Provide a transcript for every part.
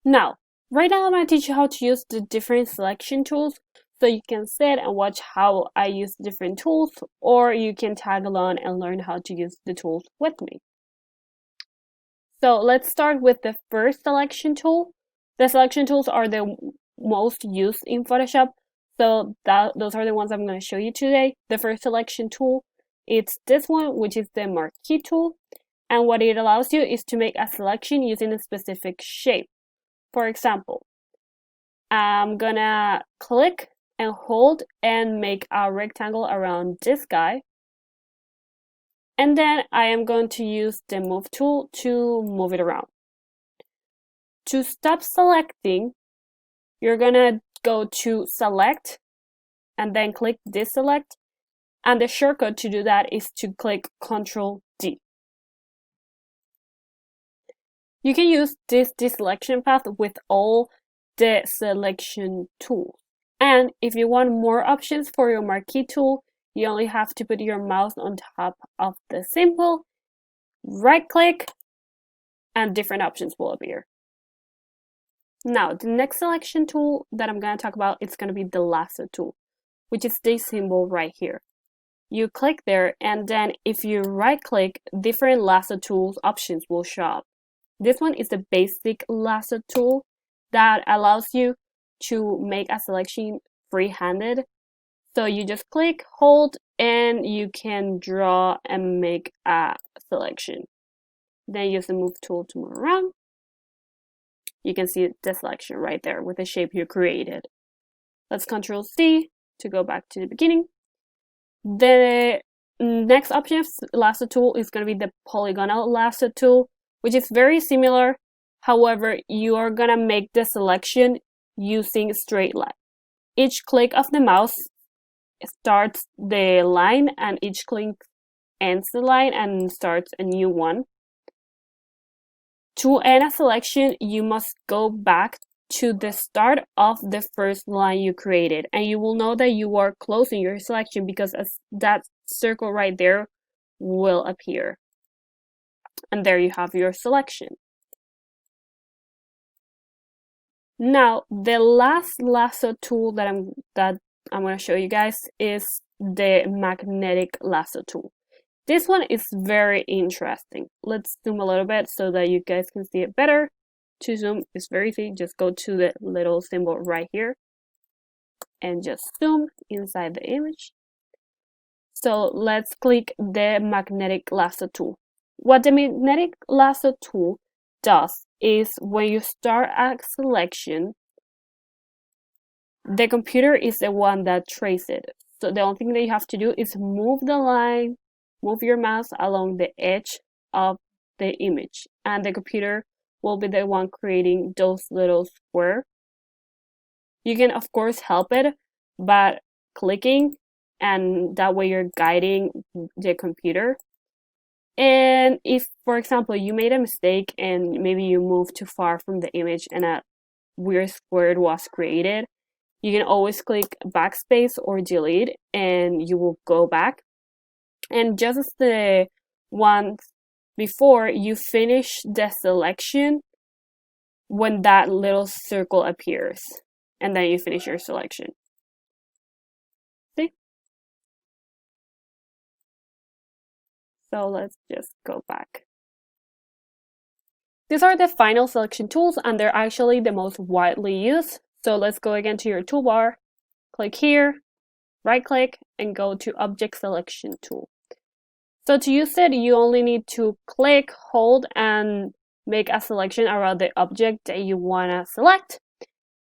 Now, right now I'm going to teach you how to use the different selection tools, so you can sit and watch how I use different tools, or you can tag along and learn how to use the tools with me. So let's start with the first selection tool. The selection tools are the most used in Photoshop, so those are the ones I'm going to show you today. The first selection tool, it's this one, which is the marquee tool, and what it allows you is to make a selection using a specific shape. For example, I'm gonna click and hold and make a rectangle around this guy. And then I am going to use the move tool to move it around. To stop selecting, you're gonna go to select and then click deselect. And the shortcut to do that is to click Ctrl D. You can use this deselection path with all the selection tools. And if you want more options for your marquee tool, you only have to put your mouse on top of the symbol, right click, and different options will appear. Now, the next selection tool that I'm going to talk about is going to be the lasso tool, which is this symbol right here. You click there, and then if you right click, different lasso tools options will show up. This one is the basic lasso tool that allows you to make a selection free-handed. So you just click, hold, and you can draw and make a selection. Then use the move tool to move around. You can see the selection right there with the shape you created. Let's Ctrl C to go back to the beginning. The next option of lasso tool is going to be the polygonal lasso tool, which is very similar. However, you are going to make the selection using straight line. Each click of the mouse starts the line, and each click ends the line and starts a new one. To end a selection, you must go back to the start of the first line you created, and you will know that you are closing your selection because that circle right there will appear. And there you have your selection. Now, the last lasso tool that I'm going to show you guys is the magnetic lasso tool. This one is very interesting. Let's zoom a little bit so that you guys can see it better. To zoom is very easy. Just go to the little symbol right here and just zoom inside the image. So let's click the magnetic lasso tool. What the magnetic lasso tool does is when you start a selection, the computer is the one that traces it. So the only thing that you have to do is move the line, move your mouse along the edge of the image, and the computer will be the one creating those little squares. You can of course help it by clicking, and that way you're guiding the computer. And if, for example, you made a mistake and maybe you moved too far from the image and a weird square was created, you can always click backspace or delete and you will go back. And just as the one before, you finish the selection when that little circle appears, and then you finish your selection. See? So let's just go back. These are the final selection tools, and they're actually the most widely used. So let's go again to your toolbar, click here, right click, and go to Object Selection Tool. So to use it, you only need to click, hold, and make a selection around the object that you want to select.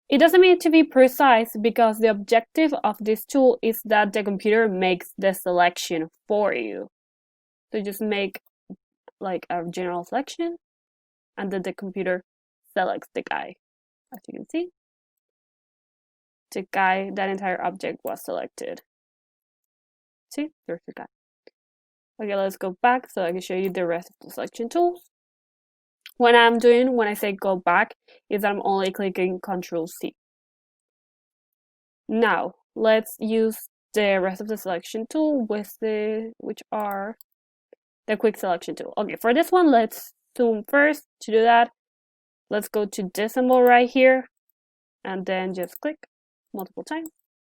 It doesn't need to be precise because the objective of this tool is that the computer makes the selection for you. So just make like a general selection, and then the computer selects the guy. As you can see, the guy, that entire object was selected. See, there's the guy. Okay, let's go back so I can show you the rest of the selection tools. When I say go back, is that I'm only clicking Ctrl C. Now, let's use the rest of the selection tool which are the quick selection tool. Okay, for this one, let's zoom first. To do that, Let's go to this symbol right here, and then just click multiple times.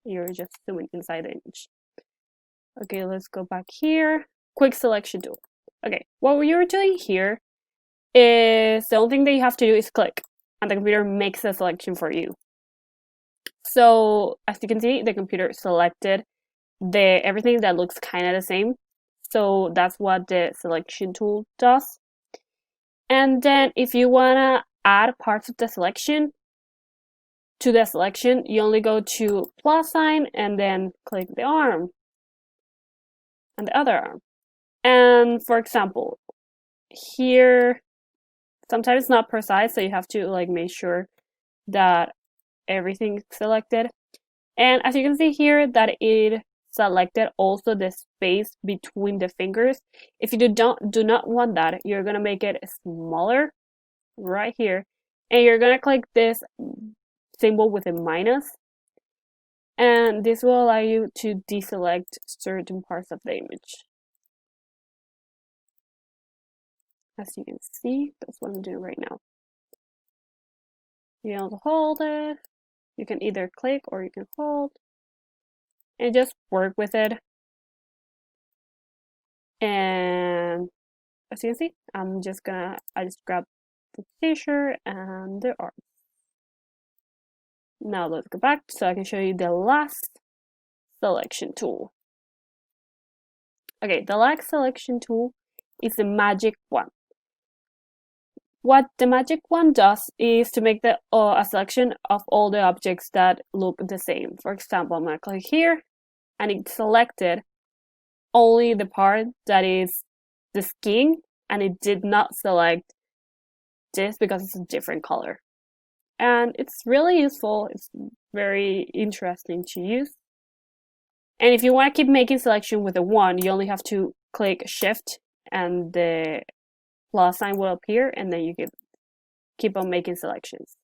You're just zooming inside the image. Okay, let's go back here. Quick selection tool. Okay, what you're doing here is the only thing that you have to do is click, and the computer makes a selection for you. So as you can see, the computer selected everything that looks kind of the same. So that's what the selection tool does. And then if you want to add parts of the selection to the selection, you only go to plus sign and then click the arm and the other arm. And for example, here sometimes it's not precise, so you have to like make sure that everything's selected. And as you can see here, that it selected also the space between the fingers. If you do not want that, you're gonna make it smaller right here, and you're gonna click this symbol with a minus, and this will allow you to deselect certain parts of the image. As you can see, that's what I'm doing right now. You don't hold it. You can either click or you can hold and just work with it. And as you can see, I just grab the t-shirt and the arm. Now let's go back so I can show you the last selection tool. Okay, the last selection tool is the magic wand. What the magic wand does is to make a selection of all the objects that look the same. For example, I'm going to click here, and it selected only the part that is the skin, and it did not select this because it's a different color. And it's really useful. It's very interesting to use. And if you want to keep making selection with the wand, you only have to click Shift and the plus sign will appear, and then you can keep on making selections.